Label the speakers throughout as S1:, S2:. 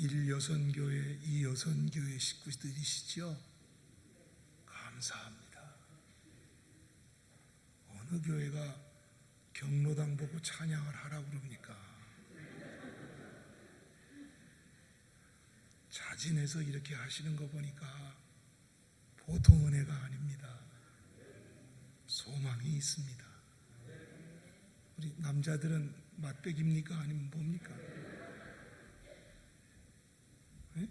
S1: 일여선교회, 이여선교회 식구들이시죠? 감사합니다. 어느 교회가 경로당 보고 찬양을 하라고 그럽니까? 자진해서 이렇게 하시는 거 보니까 보통 은혜가 아닙니다. 소망이 있습니다. 우리 남자들은 맛배기입니까? 아니면 뭡니까? 네?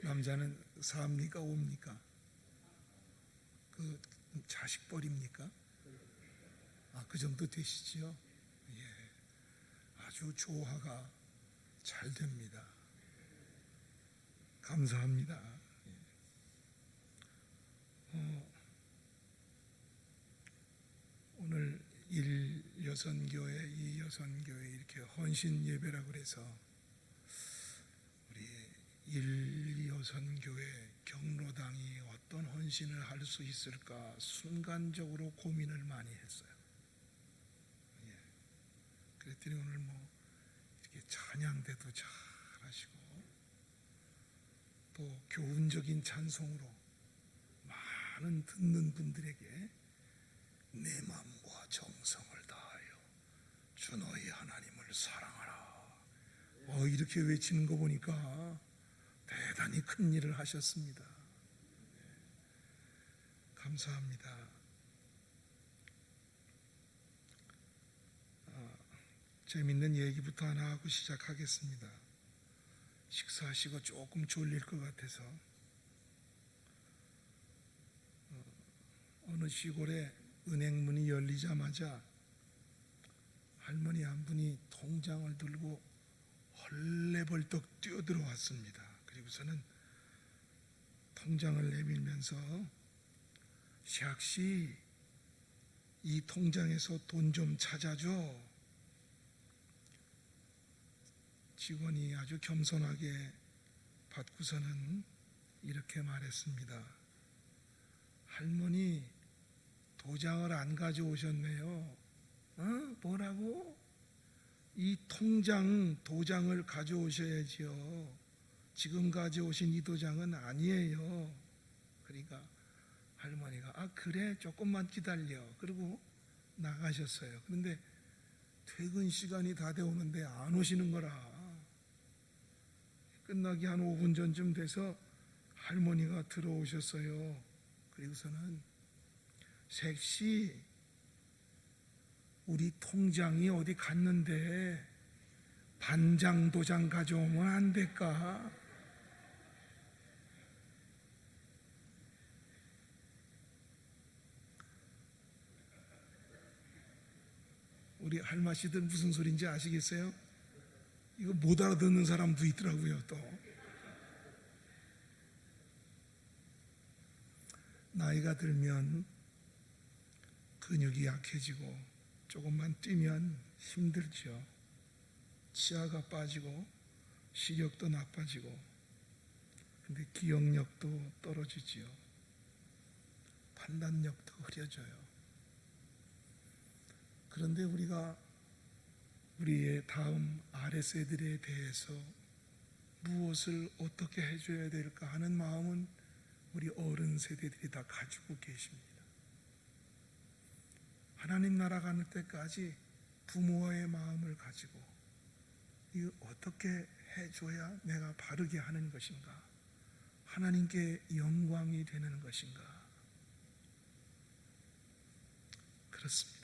S1: 남자는 4입니까? 5입니까? 그 자식 버립니까? 그 정도 되시지요? 예, 아주 조화가 잘 됩니다. 감사합니다. 오늘 일여선교회, 이여선교회 이렇게 헌신 예배라고 그래서 우리 일여선교회 경로당이 어떤 헌신을 할 수 있을까 순간적으로 고민을 많이 했어요. 예. 그랬더니 오늘 이렇게 찬양대도 잘 하시고 또 교훈적인 찬송으로 많은 듣는 분들에게 내 마음과 정성을 다하여 주 너희 하나님을 사랑하라 이렇게 외치는 거 보니까 대단히 큰 일을 하셨습니다. 감사합니다. 재밌는 얘기부터 하나 하고 시작하겠습니다. 식사하시고 조금 졸릴 것 같아서 어느 시골에 은행문이 열리자마자 할머니 한 분이 통장을 들고 헐레벌떡 뛰어들어왔습니다. 그리고서는 통장을 내밀면서 샥씨 이 통장에서 돈 좀 찾아줘. 직원이 아주 겸손하게 받고서는 이렇게 말했습니다. 할머니 도장을 안 가져오셨네요. 뭐라고? 이 통장 도장을 가져오셔야지요. 지금 가져오신 이 도장은 아니에요. 그러니까 할머니가 그래 조금만 기다려. 그리고 나가셨어요. 그런데 퇴근 시간이 다 되오는데 안 오시는 거라. 끝나기 한 5분 전쯤 돼서 할머니가 들어오셨어요. 그리고서는 섹시 우리 통장이 어디 갔는데 반장 도장 가져오면 안 될까? 우리 할머니들 무슨 소리인지 아시겠어요? 이거 못 알아듣는 사람도 있더라고요. 또 나이가 들면 근육이 약해지고 조금만 뛰면 힘들죠. 치아가 빠지고 시력도 나빠지고 근데 기억력도 떨어지지요. 판단력도 흐려져요. 그런데 우리가 우리의 다음 아랫세대에 대해서 무엇을 어떻게 해줘야 될까 하는 마음은 우리 어른 세대들이 다 가지고 계십니다. 하나님 나라 가는 때까지 부모의 마음을 가지고 이거 어떻게 해줘야 내가 바르게 하는 것인가, 하나님께 영광이 되는 것인가. 그렇습니다.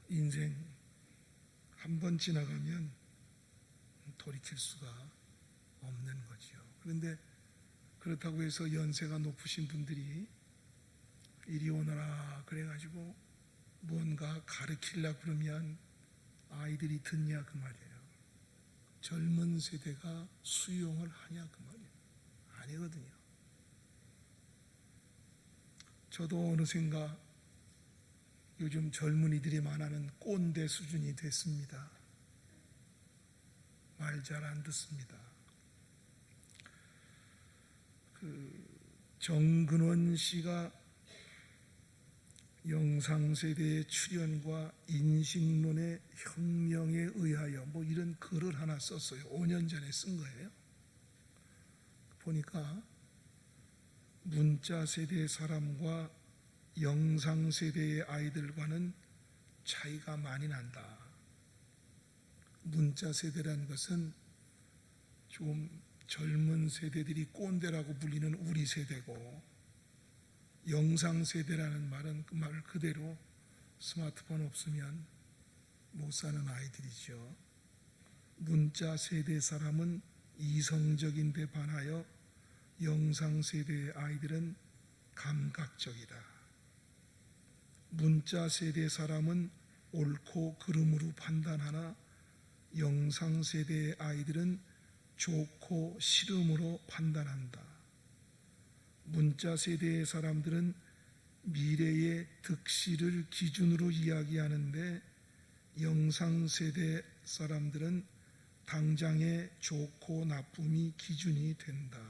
S1: 인생 한 번 지나가면 돌이킬 수가 없는 거지요. 그런데 그렇다고 해서 연세가 높으신 분들이 이리 오너라 그래가지고 뭔가 가르치려고 그러면 아이들이 듣냐 그 말이에요. 젊은 세대가 수용을 하냐 그 말이에요. 아니거든요. 저도 어느샌가 요즘 젊은이들이 말하는 꼰대 수준이 됐습니다. 말 잘 안 듣습니다. 정근원 씨가 영상세대의 출현과 인식론의 혁명에 의하여 뭐 이런 글을 하나 썼어요. 5년 전에 쓴 거예요. 보니까 문자 세대의 사람과 영상 세대의 아이들과는 차이가 많이 난다. 문자 세대라는 것은 좀 젊은 세대들이 꼰대라고 불리는 우리 세대고, 영상 세대라는 말은 그 말 그대로 스마트폰 없으면 못 사는 아이들이죠. 문자 세대 사람은 이성적인 데 반하여 영상 세대의 아이들은 감각적이다. 문자 세대 사람은 옳고 그름으로 판단하나 영상 세대의 아이들은 좋고 싫음으로 판단한다. 문자 세대의 사람들은 미래의 득실을 기준으로 이야기하는데 영상 세대 사람들은 당장의 좋고 나쁨이 기준이 된다.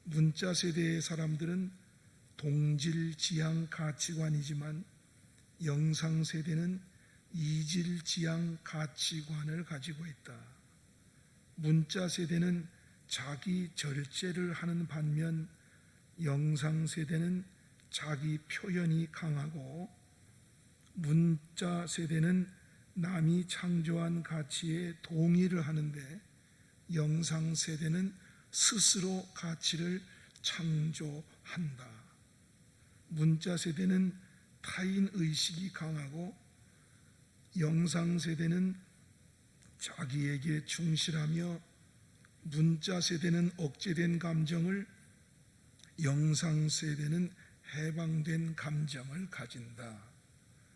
S1: 문자 세대의 사람들은 동질 지향 가치관이지만 영상 세대는 이질 지향 가치관을 가지고 있다. 문자 세대는 자기 절제를 하는 반면 영상 세대는 자기 표현이 강하고, 문자 세대는 남이 창조한 가치에 동의를 하는데 영상 세대는 스스로 가치를 창조한다. 문자 세대는 타인 의식이 강하고 영상 세대는 자기에게 충실하며, 문자 세대는 억제된 감정을, 영상 세대는 해방된 감정을 가진다.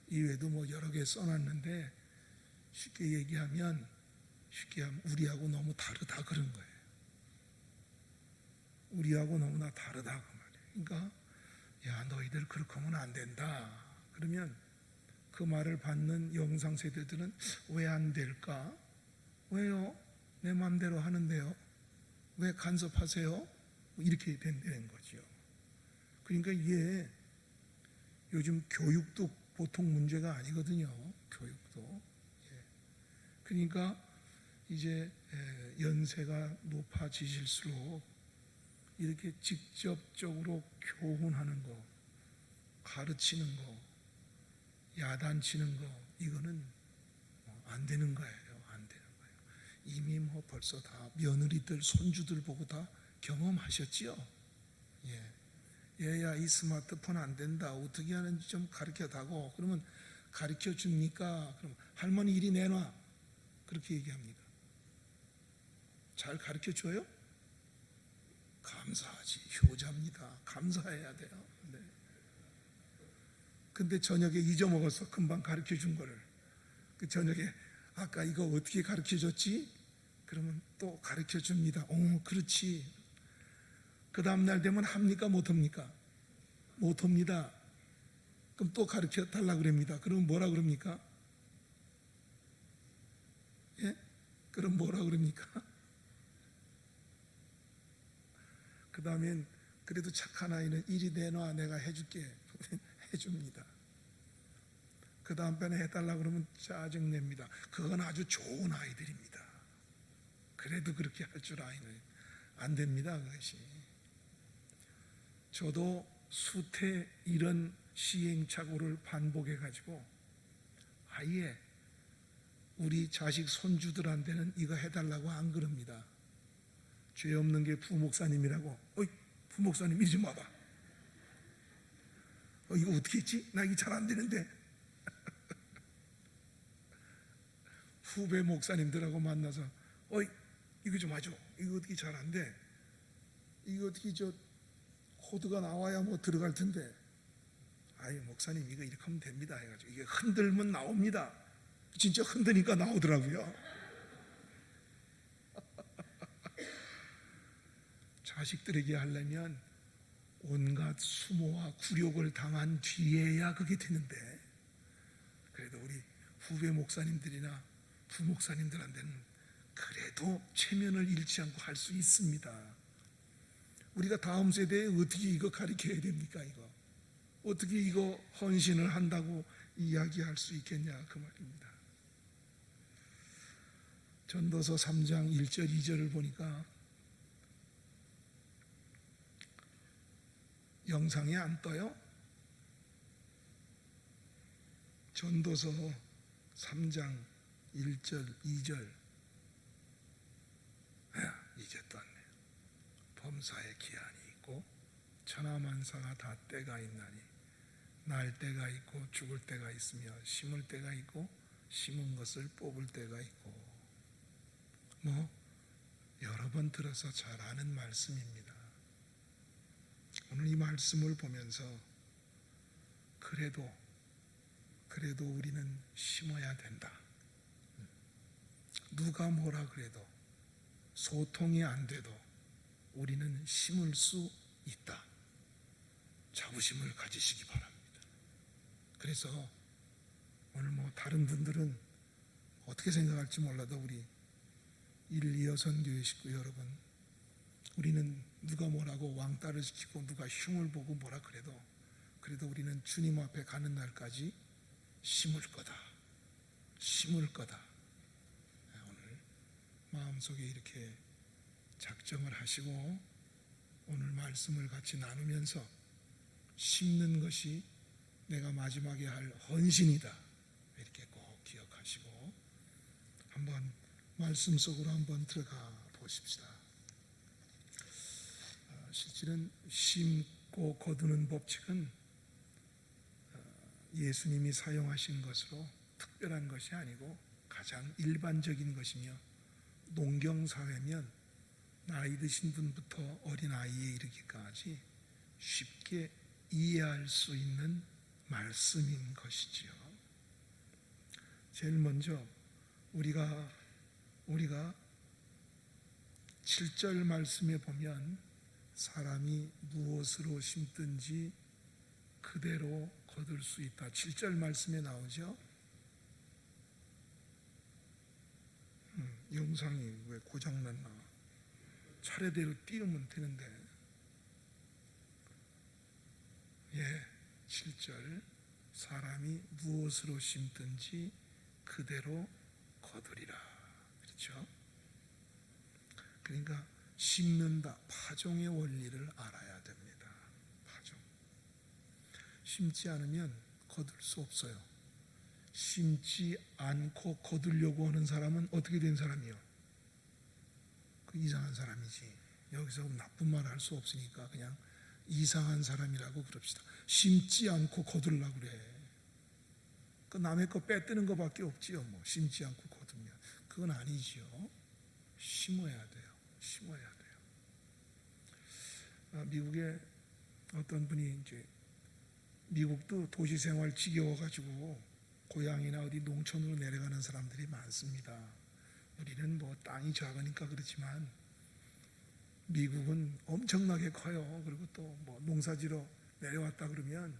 S1: 이외에도 뭐 여러 개 써놨는데 쉽게 얘기하면 우리하고 너무 다르다 그런 거예요. 우리하고 너무나 다르다 그 말이에요. 그러니까 야, 너희들 그렇게 하면 안 된다. 그러면 그 말을 받는 영상 세대들은 왜 안 될까? 왜요? 내 마음대로 하는데요. 왜 간섭하세요? 이렇게 된다는 거죠. 그러니까 이게 요즘 교육도 보통 문제가 아니거든요. 교육도. 그러니까 이제 연세가 높아지실수록 이렇게 직접적으로 교훈하는 거, 가르치는 거, 야단치는 거, 이거는 안 되는 거예요. 안 되는 거예요. 이미 뭐 벌써 다 며느리들, 손주들 보고 다 경험하셨지요? 얘야 이 스마트폰 안 된다. 어떻게 하는지 좀 가르쳐 다고. 그러면 가르쳐 줍니까? 그럼 할머니 이리 내놔. 그렇게 얘기합니다. 잘 가르쳐 줘요? 감사하지. 효자입니다. 감사해야 돼요. 네. 근데 저녁에 잊어먹어서 금방 가르쳐 준 거를, 그 저녁에 아까 이거 어떻게 가르쳐 줬지? 그러면 또 가르쳐 줍니다. 그렇지. 그 다음날 되면 합니까? 못합니까? 못합니다. 그럼 또 가르쳐 달라고 그럽니다. 그럼 뭐라 그럽니까? 예? 그럼 뭐라 그럽니까? 그 다음엔 그래도 착한 아이는 이리 내놔, 내가 해줄게. 해줍니다. 그 다음번에 해달라고 그러면 짜증냅니다. 그건 아주 좋은 아이들입니다. 그래도 그렇게 할 줄 아이는 안 됩니다. 그것이. 저도 수태 이런 시행착오를 반복해가지고 아예 우리 자식 손주들한테는 이거 해달라고 안 그럽니다. 죄 없는 게 부목사님이라고. 부목사님 이리 좀 와봐. 이거 어떻게 했지? 나 이게 잘 안 되는데. 후배 목사님들하고 만나서 이거 좀 하죠. 이거 어떻게 잘 안 돼. 이거 어떻게 코드가 나와야 뭐 들어갈 텐데. 목사님 이거 이렇게 하면 됩니다 해가지고 이게 흔들면 나옵니다. 진짜 흔드니까 나오더라고요. 자식들에게 하려면 온갖 수모와 굴욕을 당한 뒤에야 그게 되는데, 그래도 우리 후배 목사님들이나 부목사님들한테는 그래도 체면을 잃지 않고 할 수 있습니다. 우리가 다음 세대에 어떻게 이거 가르쳐야 됩니까? 이거 어떻게 이거 헌신을 한다고 이야기할 수 있겠냐 그 말입니다. 전도서 3장 1절 2절을 보니까 영상에 안 떠요? 전도서 3장 1절 2절 이제 떴네요. 범사에 기한이 있고 천하만사가 다 때가 있나니 날 때가 있고 죽을 때가 있으며 심을 때가 있고 심은 것을 뽑을 때가 있고 여러 번 들어서 잘 아는 말씀입니다. 오늘 이 말씀을 보면서 그래도 우리는 심어야 된다. 누가 뭐라 그래도 소통이 안 돼도 우리는 심을 수 있다. 자부심을 가지시기 바랍니다. 그래서 오늘 다른 분들은 어떻게 생각할지 몰라도 우리 1.25 선교회 식구 여러분, 우리는 누가 뭐라고 왕따를 시키고 누가 흉을 보고 뭐라 그래도 우리는 주님 앞에 가는 날까지 심을 거다. 오늘 마음속에 이렇게 작정을 하시고 오늘 말씀을 같이 나누면서 심는 것이 내가 마지막에 할 헌신이다. 이렇게 꼭 기억하시고 한번 말씀 속으로 한번 들어가 보십시다. 실제는 심고 거두는 법칙은 예수님이 사용하신 것으로 특별한 것이 아니고 가장 일반적인 것이며 농경사회면 나이 드신 분부터 어린아이에 이르기까지 쉽게 이해할 수 있는 말씀인 것이지요. 제일 먼저 우리가 7절 말씀에 보면 사람이 무엇으로 심든지 그대로 거둘 수 있다. 7절 말씀에 나오죠. 영상이 왜 고장났나? 차례대로 띄우면 되는데. 7절 사람이 무엇으로 심든지 그대로 거두리라. 그렇죠? 그러니까 심는다. 파종의 원리를 알아야 됩니다. 파종. 심지 않으면 거둘 수 없어요. 심지 않고 거두려고 하는 사람은 어떻게 된 사람이요? 그 이상한 사람이지. 여기서 나쁜 말 할 수 없으니까 그냥 이상한 사람이라고 그럽시다. 심지 않고 거두려고 그래. 그 남의 거 빼뜨는 것밖에 없지요. 심지 않고 거두면 그건 아니지요. 심어야 돼요. 미국에 어떤 분이 이제 미국도 도시 생활 지겨워가지고 고향이나 어디 농촌으로 내려가는 사람들이 많습니다. 우리는 땅이 작으니까 그렇지만 미국은 엄청나게 커요. 그리고 또 농사지러 내려왔다 그러면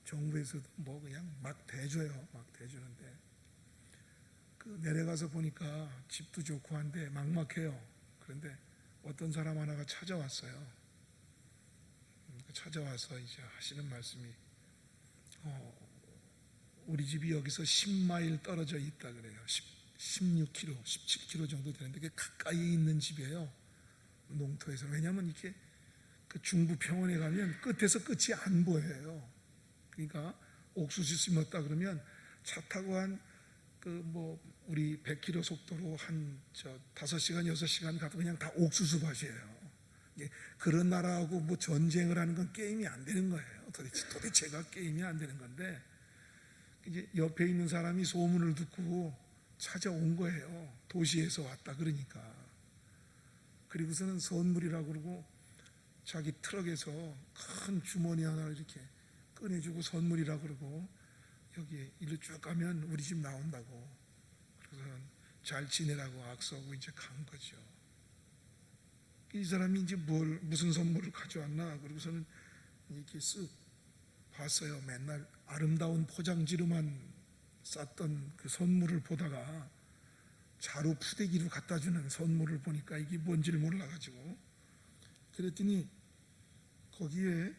S1: 정부에서도 그냥 막 대줘요. 막 대주는데 그 내려가서 보니까 집도 좋고 한데 막막해요. 그런데 어떤 사람 하나가 찾아왔어요. 찾아와서 이제 하시는 말씀이 우리 집이 여기서 10마일 떨어져 있다 그래요. 16km, 17km 정도 되는데 그게 가까이 있는 집이에요. 농토에서. 왜냐하면 이렇게 그 중부 평원에 가면 끝에서 끝이 안 보여요. 그러니까 옥수수 심었다 그러면 차 타고 우리 100km 속도로 5시간, 6시간 가도 그냥 다 옥수수 밭이에요. 그런 나라하고 전쟁을 하는 건 게임이 안 되는 거예요. 도대체가 게임이 안 되는 건데 이제 옆에 있는 사람이 소문을 듣고 찾아온 거예요. 도시에서 왔다 그러니까. 그리고서는 선물이라고 그러고 자기 트럭에서 큰 주머니 하나를 이렇게 꺼내주고 선물이라고 그러고 여기 일로 쭉 가면 우리 집 나온다고. 그래서 잘 지내라고 악수하고 이제 간 거죠. 이 사람이 이제 무슨 선물을 가져왔나 그러고서는 이렇게 쓱 봤어요. 맨날 아름다운 포장지로만 쌌던 그 선물을 보다가 자루 푸대기로 갖다 주는 선물을 보니까 이게 뭔지를 몰라가지고 그랬더니 거기에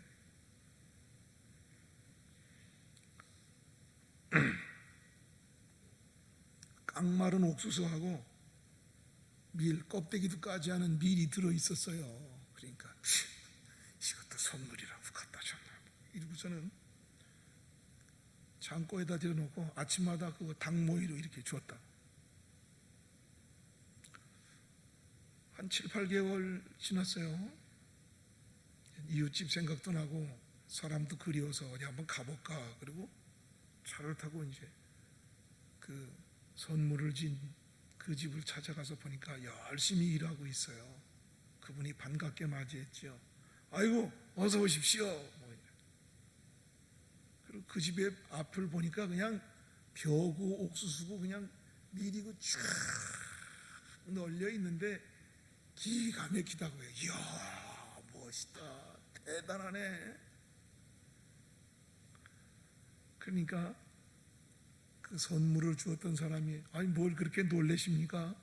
S1: 깡마른 옥수수하고 밀 껍데기도 까지 않은 밀이 들어 있었어요. 그러니까 이것도 선물이라고 갖다 줬나. 이러고서는 창고에다 들여놓고 아침마다 그거 닭모이로 이렇게 줬다. 한 7, 8개월 지났어요. 이웃집 생각도 나고 사람도 그리워서 어디 한번 가볼까. 그리고 차를 타고 이제 그 선물을 진 그 집을 찾아가서 보니까 열심히 일하고 있어요. 그분이 반갑게 맞이했죠. 아이고 어서 오십시오. 그리고 그 집의 앞을 보니까 그냥 벼고 옥수수고 그냥 밀이고 쫙 널려 있는데 기가 막히다고요. 이야 멋있다, 대단하네. 그러니까 그 선물을 주었던 사람이 아니 뭘 그렇게 놀라십니까?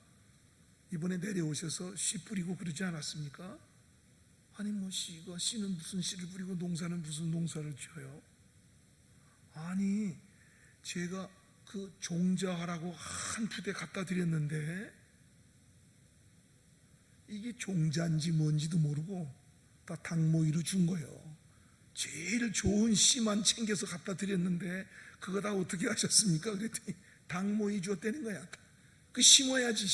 S1: 이번에 내려오셔서 씨 뿌리고 그러지 않았습니까? 아니 뭐 씨는 무슨 씨를 뿌리고 농사는 무슨 농사를 지어요? 아니 제가 그 종자하라고 한 푸대 갖다 드렸는데 이게 종자인지 뭔지도 모르고 다 닭모이로 준 거예요. 제일 좋은 씨만 챙겨서 갖다 드렸는데 그거 다 어떻게 하셨습니까? 그랬더니 닭모이 줬다는 거야. 그 심어야지.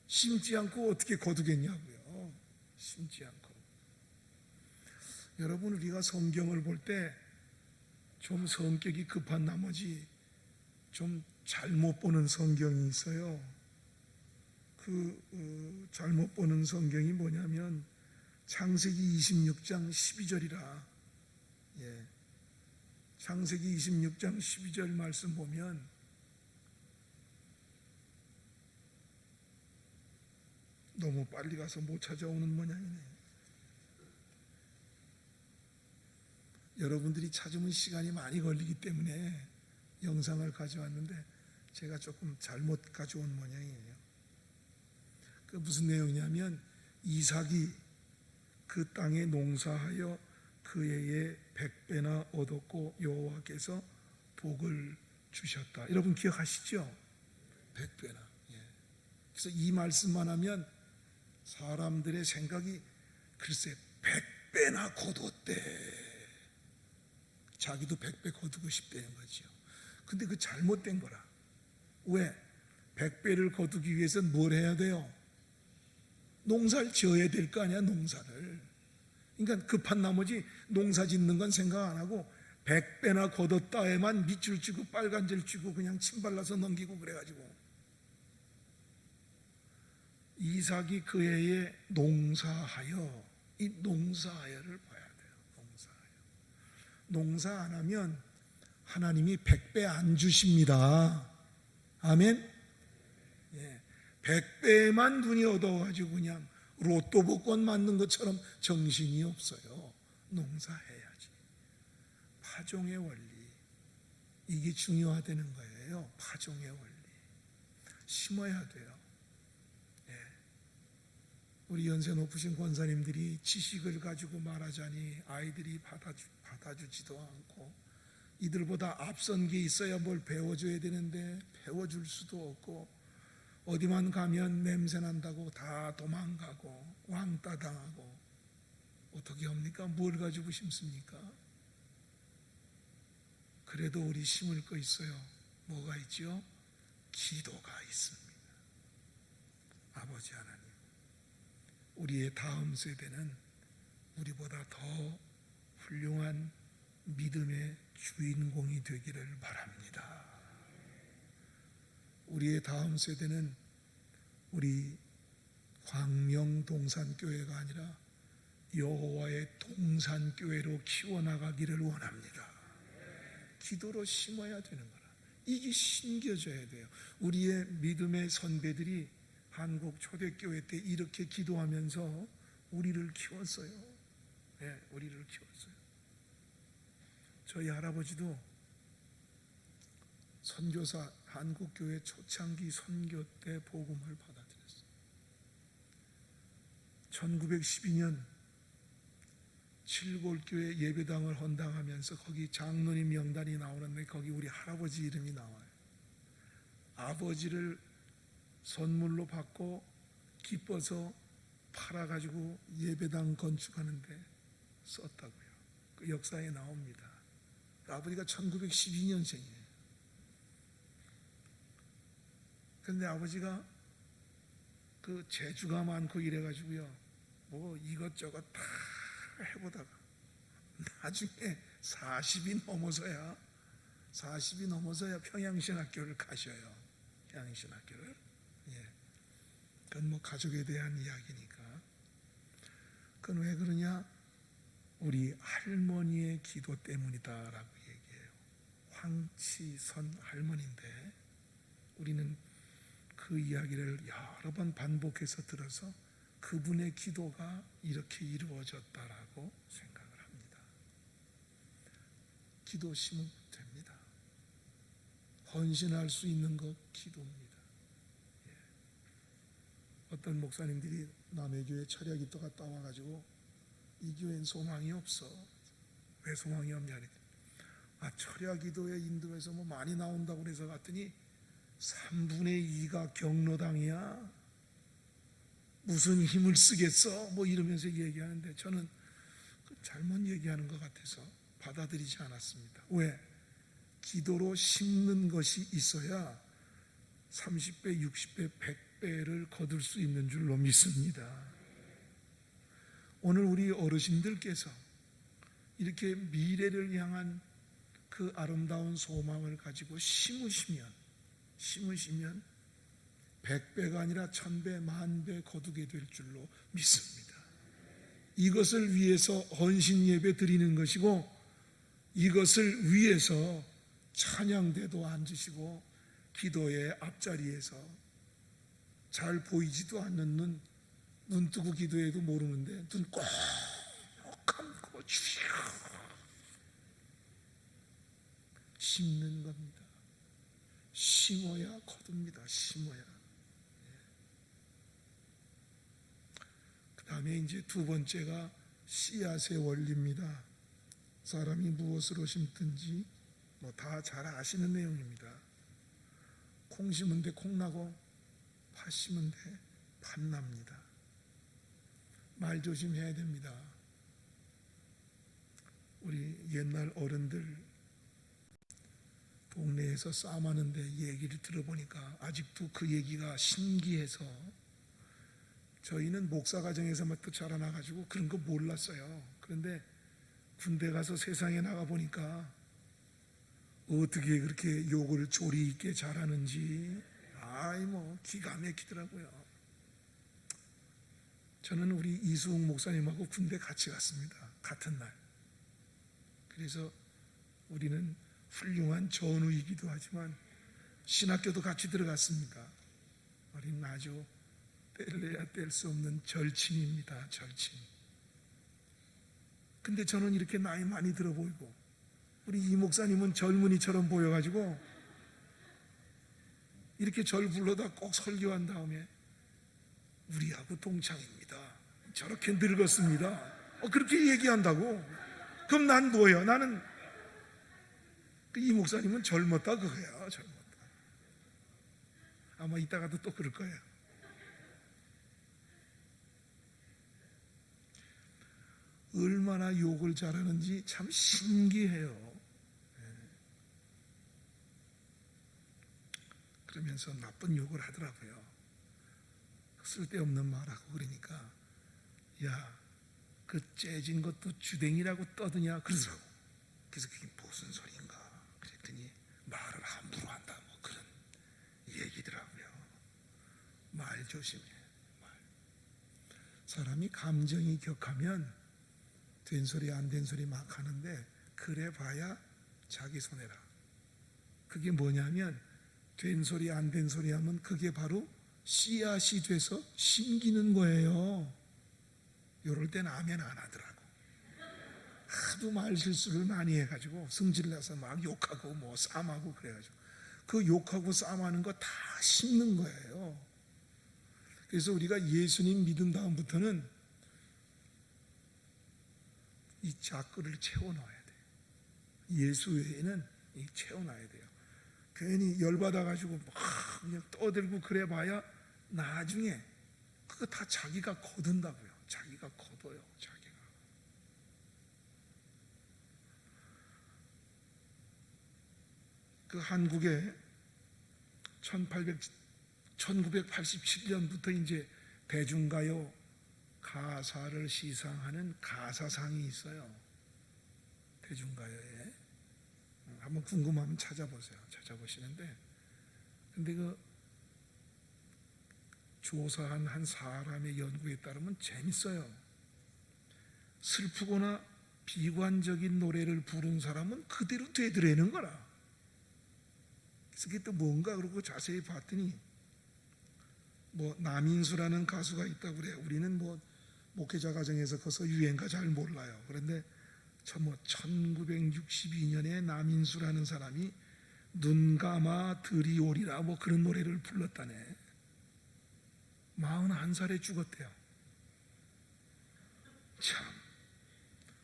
S1: 심지 않고 어떻게 거두겠냐고요. 심지 않고. 여러분 우리가 성경을 볼 때 좀 성격이 급한 나머지 좀 잘못 보는 성경이 있어요. 잘못 보는 성경이 뭐냐면 창세기 26장 12절이라. 창세기 26장 12절 말씀 보면 너무 빨리 가서 못 찾아오는 모양이네. 여러분들이 찾으면 시간이 많이 걸리기 때문에 영상을 가져왔는데 제가 조금 잘못 가져온 모양이에요. 그 무슨 내용이냐면 이삭이 그 땅에 농사하여 그 해에 100배나 얻었고 여호와께서 복을 주셨다. 여러분 기억하시죠? 100배나. 그래서 이 말씀만 하면 사람들의 생각이 글쎄 100배나 거뒀대. 자기도 100배 거두고 싶다는 거죠. 근데 그 잘못된 거라. 왜? 100배를 거두기 위해서는 뭘 해야 돼요? 농사를 지어야 될 거 아니야, 농사를. 그러니까 급한 나머지 농사 짓는 건 생각 안 하고 100배나 거뒀다에만 밑줄 치고 빨간줄 치고 그냥 침 발라서 넘기고 그래가지고 이삭이 그 해에 농사하여, 이 농사하여를 봐야 돼요. 농사 안 하면 하나님이 100배 안 주십니다. 아멘. 100배만 눈이 어두워가지고 그냥 로또 복권 맞는 것처럼 정신이 없어요. 농사해야지. 파종의 원리, 이게 중요하다는 거예요. 파종의 원리 심어야 돼요. 우리 연세 높으신 권사님들이 지식을 가지고 말하자니 아이들이 받아주지도 않고, 이들보다 앞선 게 있어야 뭘 배워줘야 되는데 배워줄 수도 없고, 어디만 가면 냄새 난다고 다 도망가고 왕따 당하고. 어떻게 합니까? 뭘 가지고 심습니까? 그래도 우리 심을 거 있어요. 뭐가 있죠? 기도가 있습니다. 아버지 하나님, 우리의 다음 세대는 우리보다 더 훌륭한 믿음의 주인공이 되기를 바랍니다. 우리의 다음 세대는 우리 광명동산교회가 아니라 여호와의 동산교회로 키워나가기를 원합니다. 기도로 심어야 되는 거라. 이게 심겨져야 돼요. 우리의 믿음의 선배들이 한국 초대교회 때 이렇게 기도하면서 우리를 키웠어요. 우리를 키웠어요. 저희 할아버지도 선교사, 한국교회 초창기 선교 때 복음을 받아들였어요. 1912년 칠골교회 예배당을 헌당하면서 거기 장로님 명단이 나오는데 거기 우리 할아버지 이름이 나와요. 아버지를 선물로 받고 기뻐서 팔아가지고 예배당 건축하는데 썼다고요. 그 역사에 나옵니다. 그 아버지가 1912년생이에요. 그런데 아버지가 그 재주가 많고 이래가지고요, 뭐 이것저것 다 해보다가 나중에 40이 넘어서야 평양신학교를 가셔요. 평양신학교를. 예. 그건 뭐 가족에 대한 이야기니까. 그건 왜 그러냐? 우리 할머니의 기도 때문이다라고 얘기해요. 황치선 할머니인데 우리는 그 이야기를 여러 번 반복해서 들어서 그분의 기도가 이렇게 이루어졌다라고 생각을 합니다. 기도심은 됩니다. 헌신할 수 있는 것 기도입니다. 예. 어떤 목사님들이 남의 교회 철야기도 갔다 와가지고 이 교회는 소망이 없어. 왜 소망이 없냐 그랬더니 철야기도에 인도에서 뭐 많이 나온다고 그래서 갔더니 3분의 2가 경로당이야. 무슨 힘을 쓰겠어? 뭐 이러면서 얘기하는데 저는 잘못 얘기하는 것 같아서 받아들이지 않았습니다. 왜? 기도로 심는 것이 있어야 30배, 60배, 100배를 거둘 수 있는 줄로 믿습니다. 오늘 우리 어르신들께서 이렇게 미래를 향한 그 아름다운 소망을 가지고 심으시면 100배가 아니라 1000배, 10,000배 거두게 될 줄로 믿습니다. 이것을 위해서 헌신 예배 드리는 것이고, 이것을 위해서 찬양대도 앉으시고 기도의 앞자리에서 잘 보이지도 않는 눈 뜨고 기도해도 모르는데 눈 꼭 감고 주여 심는 겁니다. 심어야 거둡니다. 심어야. 그 다음에 이제 두 번째가 씨앗의 원리입니다. 사람이 무엇으로 심든지 뭐 다 잘 아시는 내용입니다. 콩 심은 데 콩 나고 팥 심은 데 팥 납니다. 말 조심해야 됩니다. 우리 옛날 어른들 동네에서 싸움하는데 얘기를 들어보니까 아직도 그 얘기가 신기해서, 저희는 목사 가정에서만 또 자라나가지고 그런 거 몰랐어요. 그런데 군대 가서 세상에 나가보니까 어떻게 그렇게 욕을 조리 있게 잘하는지 뭐 기가 막히더라고요. 저는 우리 이수욱 목사님하고 군대 같이 갔습니다. 같은 날. 그래서 우리는 훌륭한 전우이기도 하지만 신학교도 같이 들어갔습니다. 우리는 아주 뗄래야 뗄 수 없는 절친입니다. 절친. 근데 저는 이렇게 나이 많이 들어 보이고 우리 이 목사님은 젊은이처럼 보여가지고 이렇게 절 불러다 꼭 설교한 다음에 우리하고 동창입니다. 저렇게 늙었습니다. 그렇게 얘기한다고. 그럼 난 뭐예요? 나는 이 목사님은 젊었다 그거야. 젊었다. 아마 이따가도 또 그럴 거예요. 얼마나 욕을 잘하는지 참 신기해요. 그러면서 나쁜 욕을 하더라고요. 쓸데없는 말하고 그러니까 야, 그 째진 것도 주댕이라고 떠드냐 그러더라고. 그래서 그게 무슨 소리인가 그랬더니 말을 함부로 한다 뭐 그런 얘기더라고요. 말 조심해. 말. 사람이 감정이 격하면 된 소리 안 된 소리 막 하는데 그래 봐야 자기 손해라. 그게 뭐냐면 된 소리 안 된 소리 하면 그게 바로 씨앗이 돼서 심기는 거예요. 이럴 땐 아멘 안 하더라고. 하도 말 실수를 많이 해가지고 승질나서 막 욕하고 뭐 싸움하고 그래가지고 그 욕하고 싸움하는 거 다 심는 거예요. 그래서 우리가 예수님 믿은 다음부터는 이 작글을 채워넣어야 돼요. 예수 외에는 채워놔야 돼요. 괜히 열받아가지고 막 그냥 떠들고 그래봐야 나중에 그거 다 자기가 거둔다고요. 자기가 거둬요. 자기가. 그 한국에 1987년부터 이제 대중가요 가사를 시상하는 가사상이 있어요. 대중가요에. 한번 궁금하면 찾아보세요. 찾아보시는데, 근데 그 조사한 한 사람의 연구에 따르면 재밌어요. 슬프거나 비관적인 노래를 부른 사람은 그대로 되더라는 거라. 그래서 그게 또 뭔가 그러고 자세히 봤더니 뭐 남인수라는 가수가 있다고 그래요. 우리는 뭐 목회자 가정에서 커서 유행가 잘 몰라요. 그런데 1962년에 남인수라는 사람이 눈 감아 들이 오리라 뭐 그런 노래를 불렀다네. 41살에 죽었대요. 참,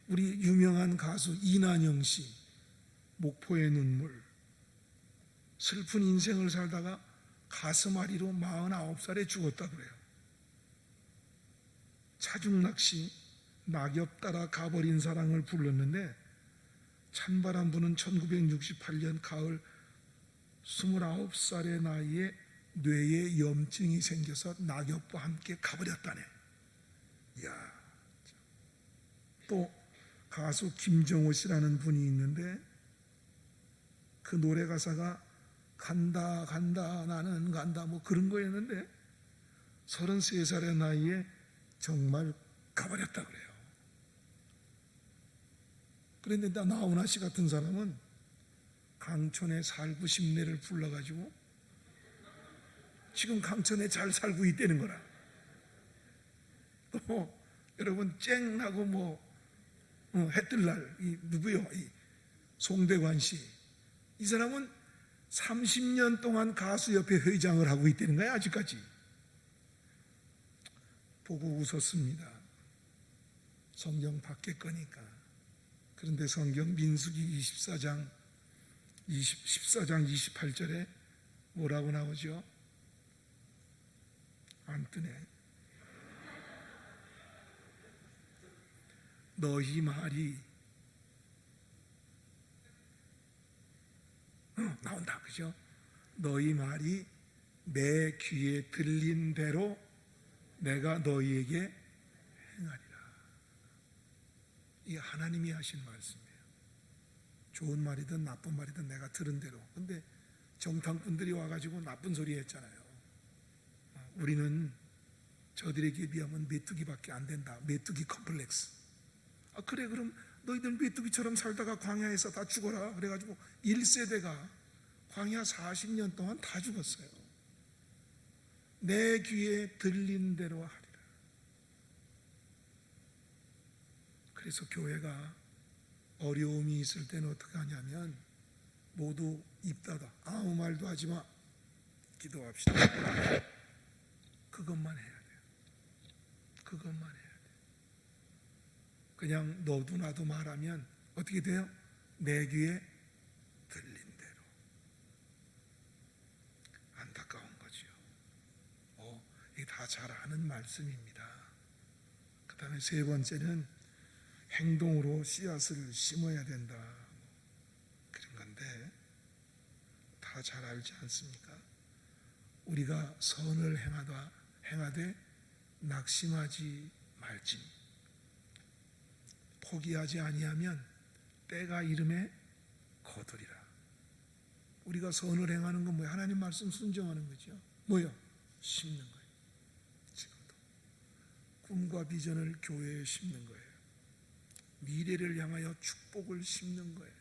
S1: 우리 유명한 가수 이난영 씨, 목포의 눈물, 슬픈 인생을 살다가 가슴앓이로 49살에 죽었다 그래요. 차중락 씨, 낙엽 따라 가버린 사랑을 불렀는데 찬바람 부는 1968년 가을 29살의 나이에 뇌에 염증이 생겨서 낙엽과 함께 가버렸다네. 이야. 또 가수 김정호 씨라는 분이 있는데 그 노래 가사가 간다 간다 나는 간다 뭐 그런 거였는데 33살의 나이에 정말 가버렸다 그래요. 그런데 나훈아 씨 같은 사람은 강촌에 살고 싶네를 불러가지고 지금 강촌에 잘 살고 있다는 거라. 또 여러분 쨍나고 뭐 해뜰날 이 누구요? 이 송대관 씨. 이 사람은 30년 동안 가수협회 회장을 하고 있다는 거야 아직까지. 보고 웃었습니다. 성경 밖에 거니까. 그런데 성경 민수기 14장 28절에 뭐라고 나오죠? 안 뜨네. 너희 말이 나온다 그죠? 너희 말이 내 귀에 들린 대로 내가 너희에게 행하리라. 이게 하나님이 하신 말씀이에요. 좋은 말이든 나쁜 말이든 내가 들은 대로. 근데 정탐꾼들이 와가지고 나쁜 소리 했잖아요. 우리는 저들에게 비하면 메뚜기밖에 안 된다. 메뚜기 컴플렉스. 그래 그럼 너희들 메뚜기처럼 살다가 광야에서 다 죽어라. 그래가지고 1세대가 광야 40년 동안 다 죽었어요. 내 귀에 들린 대로 하리라. 그래서 교회가 어려움이 있을 때는 어떻게 하냐면 모두 입 닫아 아무 말도 하지 마. 기도합시다. 그것만 해야 돼요. 그것만 해야 돼요. 그냥 너도 나도 말하면 어떻게 돼요? 내 귀에 들린 대로. 안타까운 거지요. 이게 다 잘 아는 말씀입니다. 그 다음에 세 번째는 행동으로 씨앗을 심어야 된다. 그런 건데 다 잘 알지 않습니까? 우리가 선을 행하되 낙심하지 말지. 포기하지 아니하면 때가 이름에 거두리라. 우리가 선을 행하는 건 뭐예요? 하나님 말씀 순종하는 거죠. 뭐요? 심는 거예요. 지금도 꿈과 비전을 교회에 심는 거예요. 미래를 향하여 축복을 심는 거예요.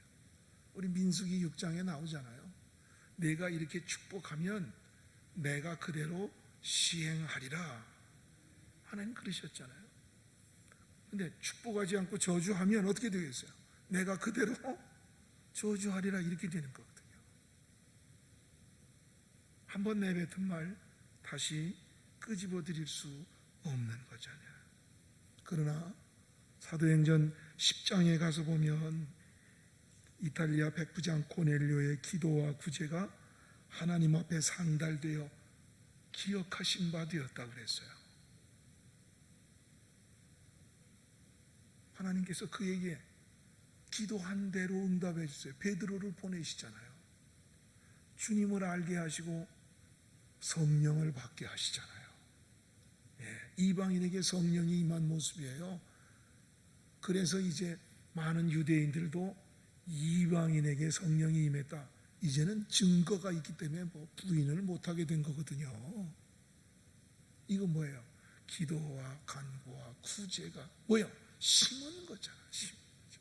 S1: 우리 민수기 6장에 나오잖아요. 내가 이렇게 축복하면 내가 그대로 시행하리라. 하나님 그러셨잖아요. 근데 축복하지 않고 저주하면 어떻게 되겠어요? 내가 그대로 저주하리라 이렇게 되는 거거든요. 한번 내뱉은 말 다시 끄집어 드릴 수 없는 거잖아요. 그러나 사도행전 10장에 가서 보면 이탈리아 백부장 코넬료의 기도와 구제가 하나님 앞에 상달되어 기억하신 바 되었다 그랬어요. 하나님께서 그에게 기도한 대로 응답해 주세요. 베드로를 보내시잖아요. 주님을 알게 하시고 성령을 받게 하시잖아요. 이방인에게 성령이 임한 모습이에요. 그래서 이제 많은 유대인들도 이방인에게 성령이 임했다, 이제는 증거가 있기 때문에 뭐 부인을 못하게 된 거거든요. 이건 뭐예요? 기도와 간구와 구제가 뭐예요? 심은 거잖아. 심은 거죠.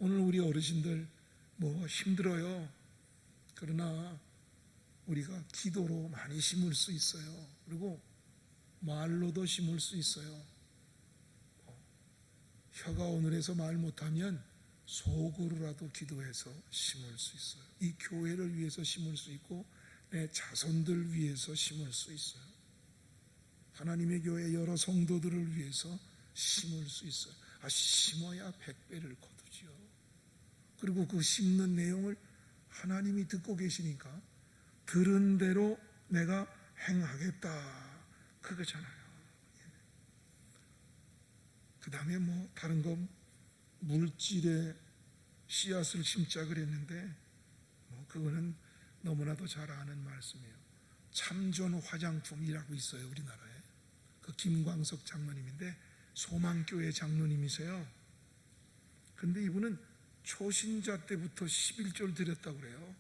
S1: 오늘 우리 어르신들 뭐 힘들어요. 그러나 우리가 기도로 많이 심을 수 있어요. 그리고 말로도 심을 수 있어요. 혀가 오늘에서 말 못하면 속으로라도 기도해서 심을 수 있어요. 이 교회를 위해서 심을 수 있고 내 자손들 위해서 심을 수 있어요. 하나님의 교회 여러 성도들을 위해서 심을 수 있어요. 심어야 100배를 거두지요. 그리고 그 심는 내용을 하나님이 듣고 계시니까 들은 대로 내가 행하겠다, 그거잖아요. 그 다음에 뭐 다른 거 물질의 씨앗을 심자 그랬는데 뭐 그거는 너무나도 잘 아는 말씀이에요. 참전 화장품이라고 있어요, 우리나라에. 그 김광석 장로님인데 소망교회 장로님이세요. 근데 이분은 초신자 때부터 11절 드렸다고 그래요.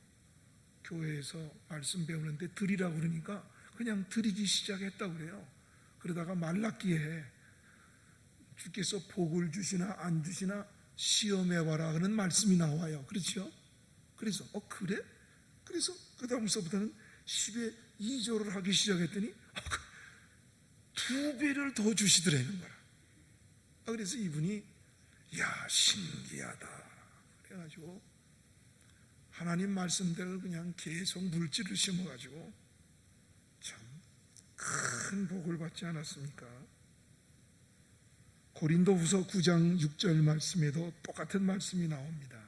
S1: 교회에서 말씀 배우는데 드리라고 그러니까 그냥 드리기 시작했다고 그래요. 그러다가 말랐기에 주께서 복을 주시나 안 주시나 시험해봐라 하는 말씀이 나와요. 그렇죠? 그래서 그래? 그래서 그 다음서부터는 10의 2조를 하기 시작했더니 2배를 더 주시더라는 거야. 그래서 이분이 야, 신기하다 그래가지고 하나님 말씀대로 그냥 계속 물질을 심어가지고 참 큰 복을 받지 않았습니까? 고린도후서 9장 6절 말씀에도 똑같은 말씀이 나옵니다.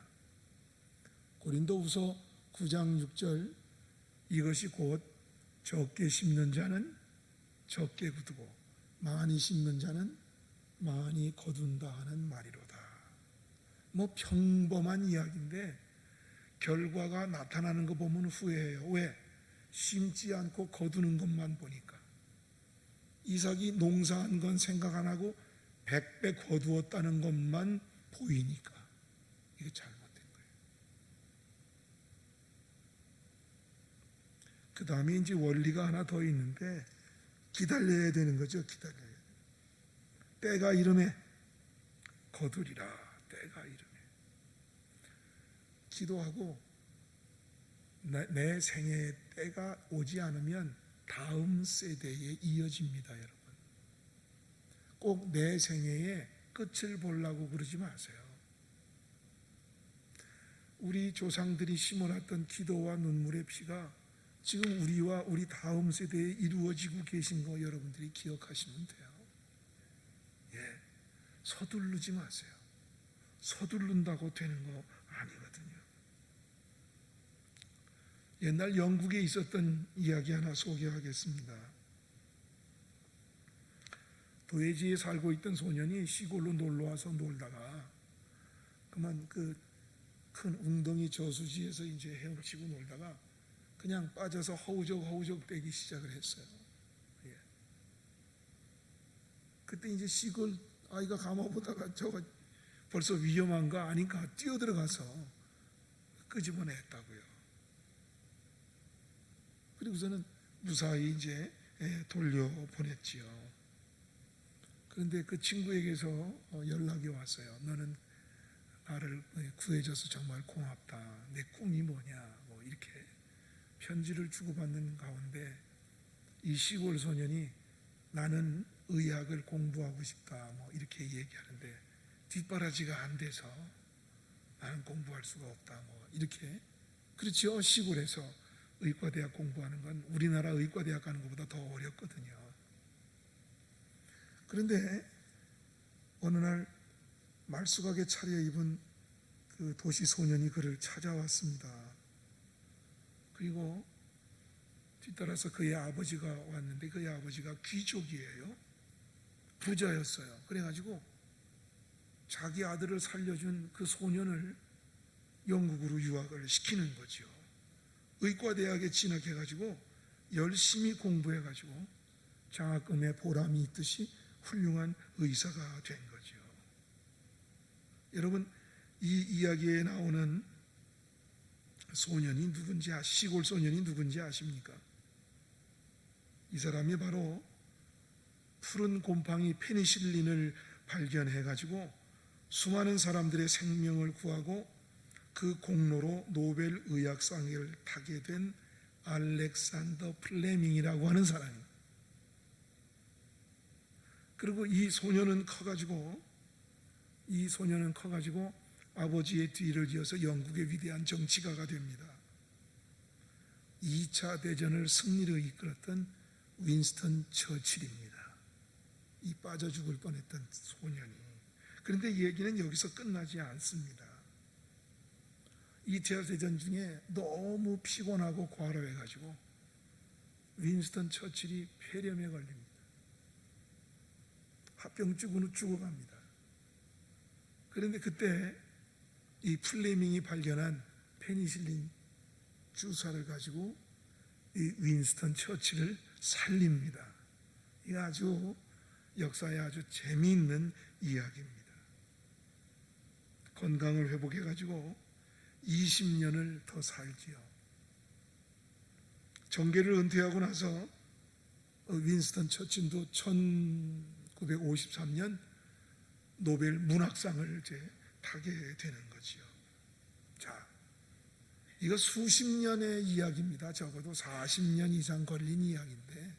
S1: 고린도후서 9장 6절, 이것이 곧 적게 심는 자는 적게 거두고 많이 심는 자는 많이 거둔다 하는 말이로다. 뭐 평범한 이야기인데 결과가 나타나는 거 보면 후회해요. 왜? 심지 않고 거두는 것만 보니까. 이삭이 농사한 건 생각 안 하고 100배 거두었다는 것만 보이니까 이게 잘못된 거예요. 그 다음에 이제 원리가 하나 더 있는데 기다려야 되는 거죠. 기다려야 돼요. 때가 이름에 거두리라. 때가 이름에. 기도하고 내 생애의 때가 오지 않으면 다음 세대에 이어집니다, 여러분. 꼭 내 생애의 끝을 보려고 그러지 마세요. 우리 조상들이 심어놨던 기도와 눈물의 피가 지금 우리와 우리 다음 세대에 이루어지고 계신 거 여러분들이 기억하시면 돼요. 서두르지 마세요. 서두른다고 되는 거 아니거든요. 옛날 영국에 있었던 이야기 하나 소개하겠습니다. 도해지에 살고 있던 소년이 시골로 놀러와서 놀다가 그만 그 큰 웅덩이 저수지에서 이제 헤엄치고 놀다가 그냥 빠져서 허우적 대기 시작을 했어요. 그때 이제 시골 아이가 가만보다가 저거 벌써 위험한 거 아닌가 뛰어들어가서 끄집어냈다고요. 그리고서는 무사히 이제 돌려보냈지요. 그런데 그 친구에게서 연락이 왔어요. 너는 나를 구해줘서 정말 고맙다. 내 꿈이 뭐냐. 뭐 이렇게 편지를 주고받는 가운데 이 시골 소년이 나는 의학을 공부하고 싶다. 뭐 이렇게 얘기하는데 뒷바라지가 안 돼서 나는 공부할 수가 없다. 뭐 이렇게. 그렇죠. 시골에서 의과대학 공부하는 건 우리나라 의과대학 가는 것보다 더 어렵거든요. 그런데 어느 날 말쑥하게 차려입은 그 도시 소년이 그를 찾아왔습니다. 그리고 뒤따라서 그의 아버지가 왔는데 그의 아버지가 귀족이에요. 부자였어요. 그래가지고 자기 아들을 살려준 그 소년을 영국으로 유학을 시키는 거죠. 의과대학에 진학해가지고 열심히 공부해가지고 장학금에 보람이 있듯이 훌륭한 의사가 된 거죠. 여러분, 이 이야기에 나오는 소년이 누군지, 시골 소년이 누군지 아십니까? 이 사람이 바로 푸른 곰팡이 페니실린을 발견해가지고 수많은 사람들의 생명을 구하고 그 공로로 노벨 의학상을 타게 된 알렉산더 플레밍이라고 하는 사람입니다. 그리고 이 소년은 커가지고 아버지의 뒤를 이어서 영국의 위대한 정치가가 됩니다. 2차 대전을 승리로 이끌었던 윈스턴 처칠입니다. 이 빠져 죽을 뻔했던 소년이. 그런데 얘기는 여기서 끝나지 않습니다. 2차 대전 중에 너무 피곤하고 과로해가지고 윈스턴 처칠이 폐렴에 걸립니다. 합병증으로 죽어갑니다. 그런데 그때 이 플레밍이 발견한 페니실린 주사를 가지고 이 윈스턴 처칠을 살립니다. 이게 아주 역사에 아주 재미있는 이야기입니다. 건강을 회복해가지고 20년을 더 살지요. 정계를 은퇴하고 나서 윈스턴 처칠도 1953년 노벨 문학상을 타게 되는 거지요. 자, 이거 수십 년의 이야기입니다. 적어도 40년 이상 걸린 이야기인데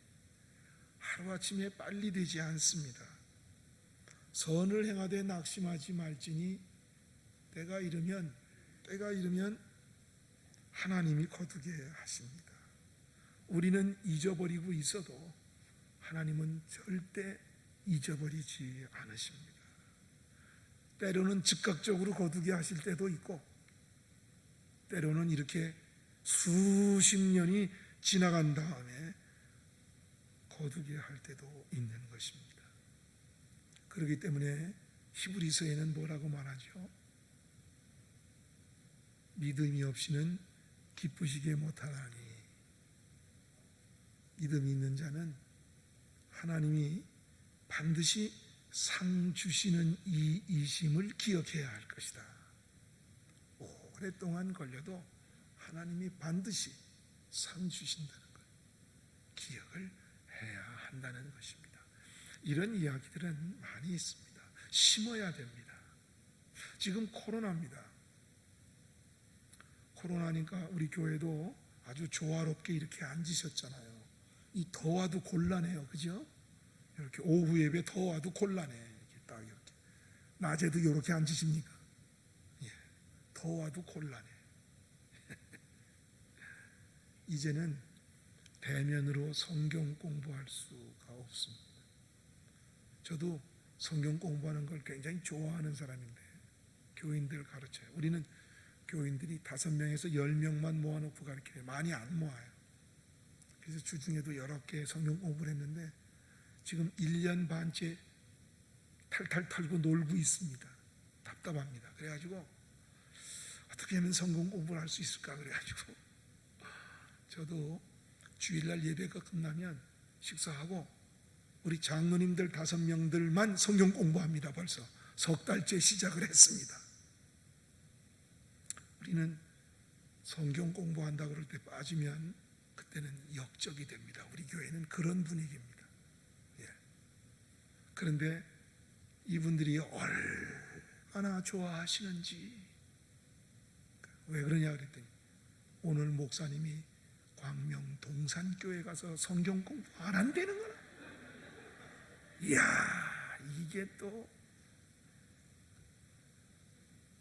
S1: 하루아침에 빨리 되지 않습니다. 선을 행하되 낙심하지 말지니 때가 이르면 하나님이 거두게 하십니다. 우리는 잊어버리고 있어도 하나님은 절대 잊어버리지 않으십니다. 때로는 즉각적으로 거두게 하실 때도 있고 때로는 이렇게 수십 년이 지나간 다음에 거두게 할 때도 있는 것입니다. 그렇기 때문에 히브리서에는 뭐라고 말하죠? 믿음이 없이는 기쁘시게 못하나니 믿음이 있는 자는 하나님이 반드시 상 주시는 이 이심을 기억해야 할 것이다. 오랫동안 걸려도 하나님이 반드시 상 주신다는 것 기억을 해야 한다는 것입니다. 이런 이야기들은 많이 있습니다. 심어야 됩니다. 지금 코로나입니다. 코로나니까 우리 교회도 아주 조화롭게 이렇게 앉으셨잖아요. 이 더와도 곤란해요. 그죠? 이렇게 오후 예배 더와도 곤란해. 이렇게 딱 이렇게. 낮에도 이렇게 앉으십니까? 예. 더와도 곤란해. 이제는 대면으로 성경 공부할 수가 없습니다. 저도 성경 공부하는 걸 굉장히 좋아하는 사람인데 교인들 가르쳐요. 우리는 교인들이 5명에서 10명만 모아놓고 가르쳐요. 많이 안 모아요. 그래서 주중에도 여러 개 성경 공부를 했는데 지금 1년 반째 탈탈 털고 놀고 있습니다. 답답합니다. 그래가지고 어떻게 하면 성경 공부를 할 수 있을까 그래가지고 저도 주일날 예배가 끝나면 식사하고 우리 장로님들 5명들만 성경 공부합니다. 벌써 석 달째 시작을 했습니다. 우리는 성경 공부한다 그럴 때 빠지면 그때는 역적이 됩니다. 우리 교회는 그런 분위기입니다. 예. 그런데 이분들이 얼마나 좋아하시는지 왜 그러냐 그랬더니 오늘 목사님이 광명 동산교회 가서 성경 공부 안 한다는 거라. 이야, 이게 또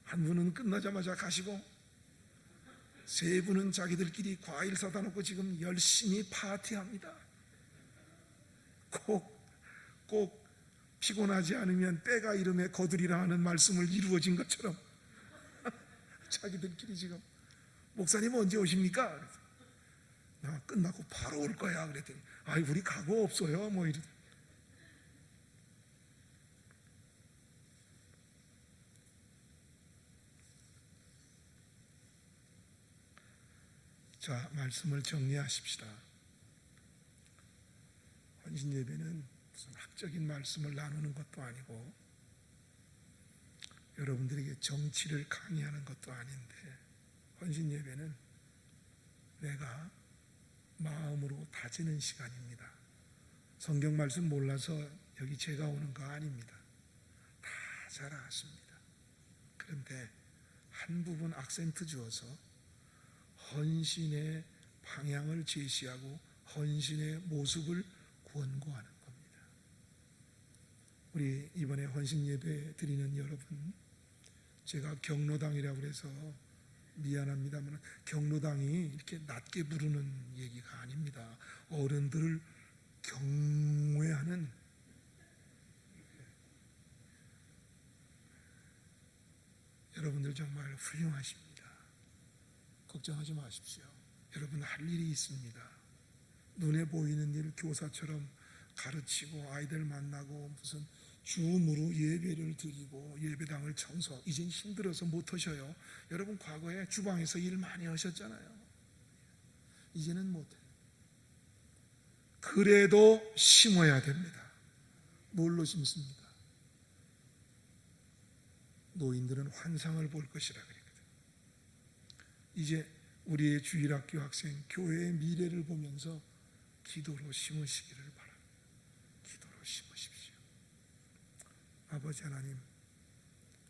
S1: 한 분은 끝나자마자 가시고 3분은 자기들끼리 과일 사다 놓고 지금 열심히 파티합니다. 꼭 피곤하지 않으면 때가 이름에 거두리라 하는 말씀을 이루어진 것처럼 자기들끼리 지금 목사님 언제 오십니까? 그래서 나 끝나고 바로 올 거야. 그랬더니 아이 우리 각오 없어요. 뭐 이러. 자, 말씀을 정리하십시다. 헌신 예배는 무슨 학적인 말씀을 나누는 것도 아니고 여러분들에게 정치를 강의하는 것도 아닌데 헌신 예배는 내가 마음으로 다지는 시간입니다. 성경 말씀 몰라서 여기 제가 오는 거 아닙니다. 다 잘 아십니다. 그런데 한 부분 악센트 주어서 헌신의 방향을 제시하고 헌신의 모습을 권고하는 겁니다. 우리 이번에 헌신 예배 드리는 여러분, 제가 경로당이라고 해서 미안합니다만 경로당이 이렇게 낮게 부르는 얘기가 아닙니다. 어른들을 경외하는 여러분들 정말 훌륭하십니다. 걱정하지 마십시오. 여러분 할 일이 있습니다. 눈에 보이는 일 교사처럼 가르치고 아이들 만나고 무슨 줌으로 예배를 드리고 예배당을 청소 이젠 힘들어서 못 하셔요. 여러분 과거에 주방에서 일 많이 하셨잖아요. 이제는 못해요. 그래도 심어야 됩니다. 뭘로 심습니까? 노인들은 환상을 볼 것이라 그랬거든. 이제 우리의 주일학교 학생 교회의 미래를 보면서 기도로 심으시기를 바랍니다. 기도로 심으십시오. 아버지 하나님,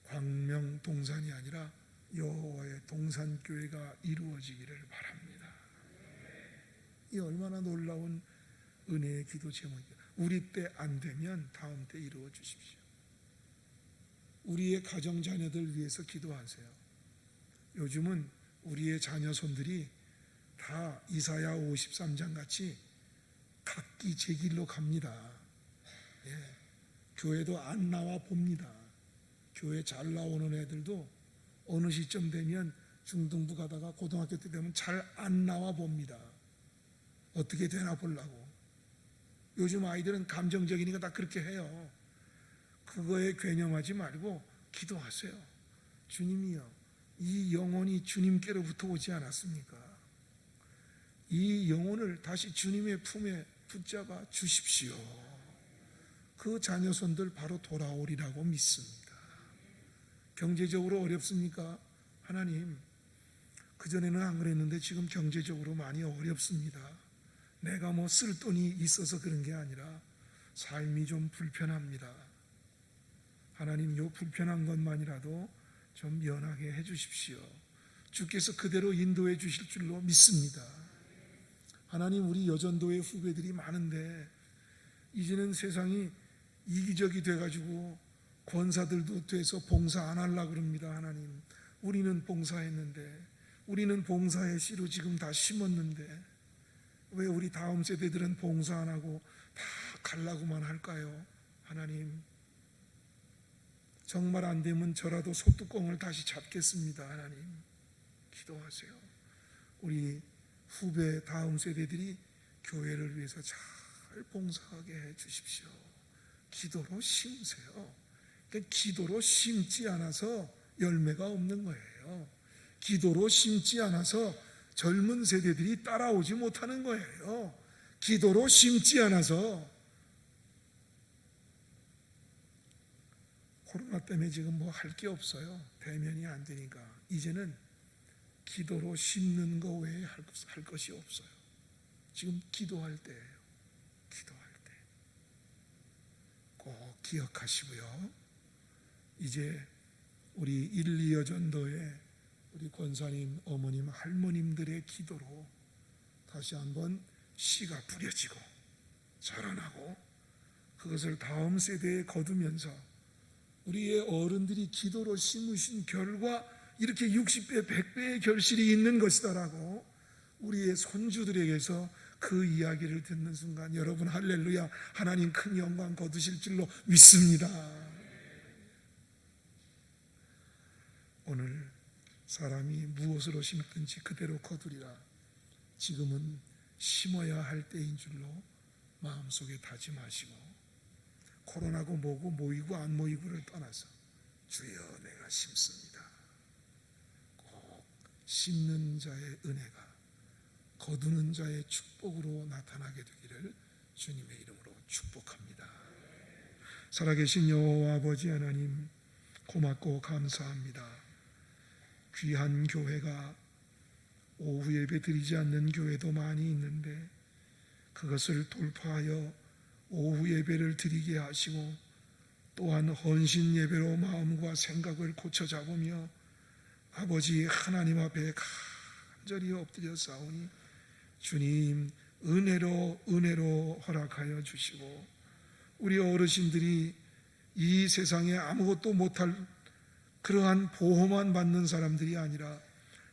S1: 광명 동산이 아니라 여호와의 동산교회가 이루어지기를 바랍니다. 이 얼마나 놀라운 은혜의 기도 제목이에요. 우리 때 안 되면 다음 때 이루어 주십시오. 우리의 가정 자녀들 위해서 기도하세요. 요즘은 우리의 자녀 손들이 다 이사야 53장 같이 각기 제 길로 갑니다. 예. 교회도 안 나와 봅니다. 교회 잘 나오는 애들도 어느 시점 되면 중등부 가다가 고등학교 때 되면 잘 안 나와 봅니다. 어떻게 되나 보려고. 요즘 아이들은 감정적이니까 다 그렇게 해요. 그거에 괴념하지 말고 기도하세요. 주님이요, 이 영혼이 주님께로부터 오지 않았습니까? 이 영혼을 다시 주님의 품에 붙잡아 주십시오. 그 자녀손들 바로 돌아오리라고 믿습니다. 경제적으로 어렵습니까? 하나님, 그전에는 안 그랬는데 지금 경제적으로 많이 어렵습니다. 내가 뭐 쓸 돈이 있어서 그런 게 아니라 삶이 좀 불편합니다. 하나님, 요 불편한 것만이라도 좀 면하게 해 주십시오. 주께서 그대로 인도해 주실 줄로 믿습니다. 하나님, 우리 여전도의 후배들이 많은데 이제는 세상이 이기적이 돼가지고 권사들도 돼서 봉사 안 하려고 그럽니다. 하나님, 우리는 봉사했는데, 우리는 봉사의 씨로 지금 다 심었는데 왜 우리 다음 세대들은 봉사 안 하고 다 가려고만 할까요? 하나님, 정말 안 되면 저라도 소뚜껑을 다시 잡겠습니다. 하나님, 기도하세요. 우리 후배 다음 세대들이 교회를 위해서 잘 봉사하게 해 주십시오. 기도로 심으세요. 그러니까 기도로 심지 않아서 열매가 없는 거예요. 기도로 심지 않아서 젊은 세대들이 따라오지 못하는 거예요. 기도로 심지 않아서. 코로나 때문에 지금 뭐 할 게 없어요. 대면이 안 되니까 이제는 기도로 심는 거 외에 할 것이 없어요. 지금 기도할 때예요. 기도할 때 꼭 기억하시고요. 이제 우리 1, 2여 전도의 우리 권사님, 어머님, 할머님들의 기도로 다시 한번 씨가 뿌려지고 자라나고 그것을 다음 세대에 거두면서 우리의 어른들이 기도로 심으신 결과 이렇게 60배, 100배의 결실이 있는 것이다라고 우리의 손주들에게서 그 이야기를 듣는 순간 여러분 할렐루야, 하나님 큰 영광 거두실 줄로 믿습니다. 오늘 사람이 무엇으로 심든지 그대로 거두리라. 지금은 심어야 할 때인 줄로 마음속에 다짐하시고, 코로나고 뭐고 모이고 안 모이고를 떠나서 주여 내가 심습니다. 꼭 심는 자의 은혜가 거두는 자의 축복으로 나타나게 되기를 주님의 이름으로 축복합니다. 살아계신 여호와 아버지 하나님, 고맙고 감사합니다. 귀한 교회가 오후 예배 드리지 않는 교회도 많이 있는데 그것을 돌파하여 오후 예배를 드리게 하시고, 또한 헌신 예배로 마음과 생각을 고쳐 잡으며 아버지 하나님 앞에 간절히 엎드려 싸우니 주님 은혜로 허락하여 주시고, 우리 어르신들이 이 세상에 아무것도 못할 그러한 보호만 받는 사람들이 아니라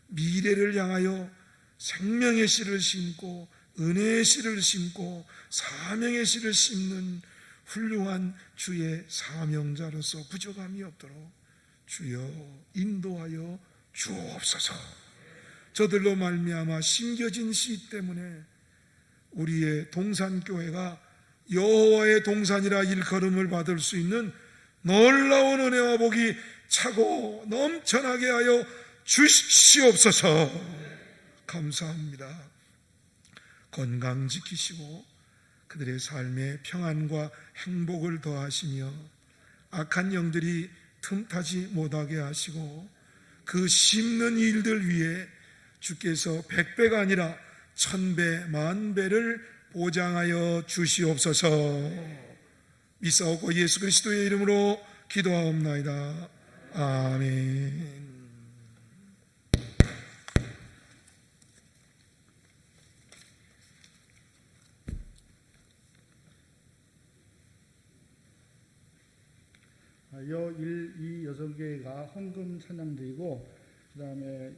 S1: 미래를 향하여 생명의 씨를 심고 은혜의 씨를 심고 사명의 씨를 심는 훌륭한 주의 사명자로서 부족함이 없도록 주여 인도하여 주옵소서. 저들로 말미암아 심겨진 씨 때문에 우리의 동산교회가 여호와의 동산이라 일컬음을 받을 수 있는 놀라운 은혜와 복이 차고 넘쳐나게 하여 주시옵소서. 감사합니다. 건강 지키시고 그들의 삶에 평안과 행복을 더하시며 악한 영들이 틈타지 못하게 하시고, 그 심는 일들 위에 주께서 100배가 아니라 1000배 만배를 보장하여 주시옵소서. 믿사옵고 예수 그리스도의 이름으로 기도하옵나이다. 아멘.
S2: 여 1, 2 6개가 헌금 찬양드리고, 그 다음에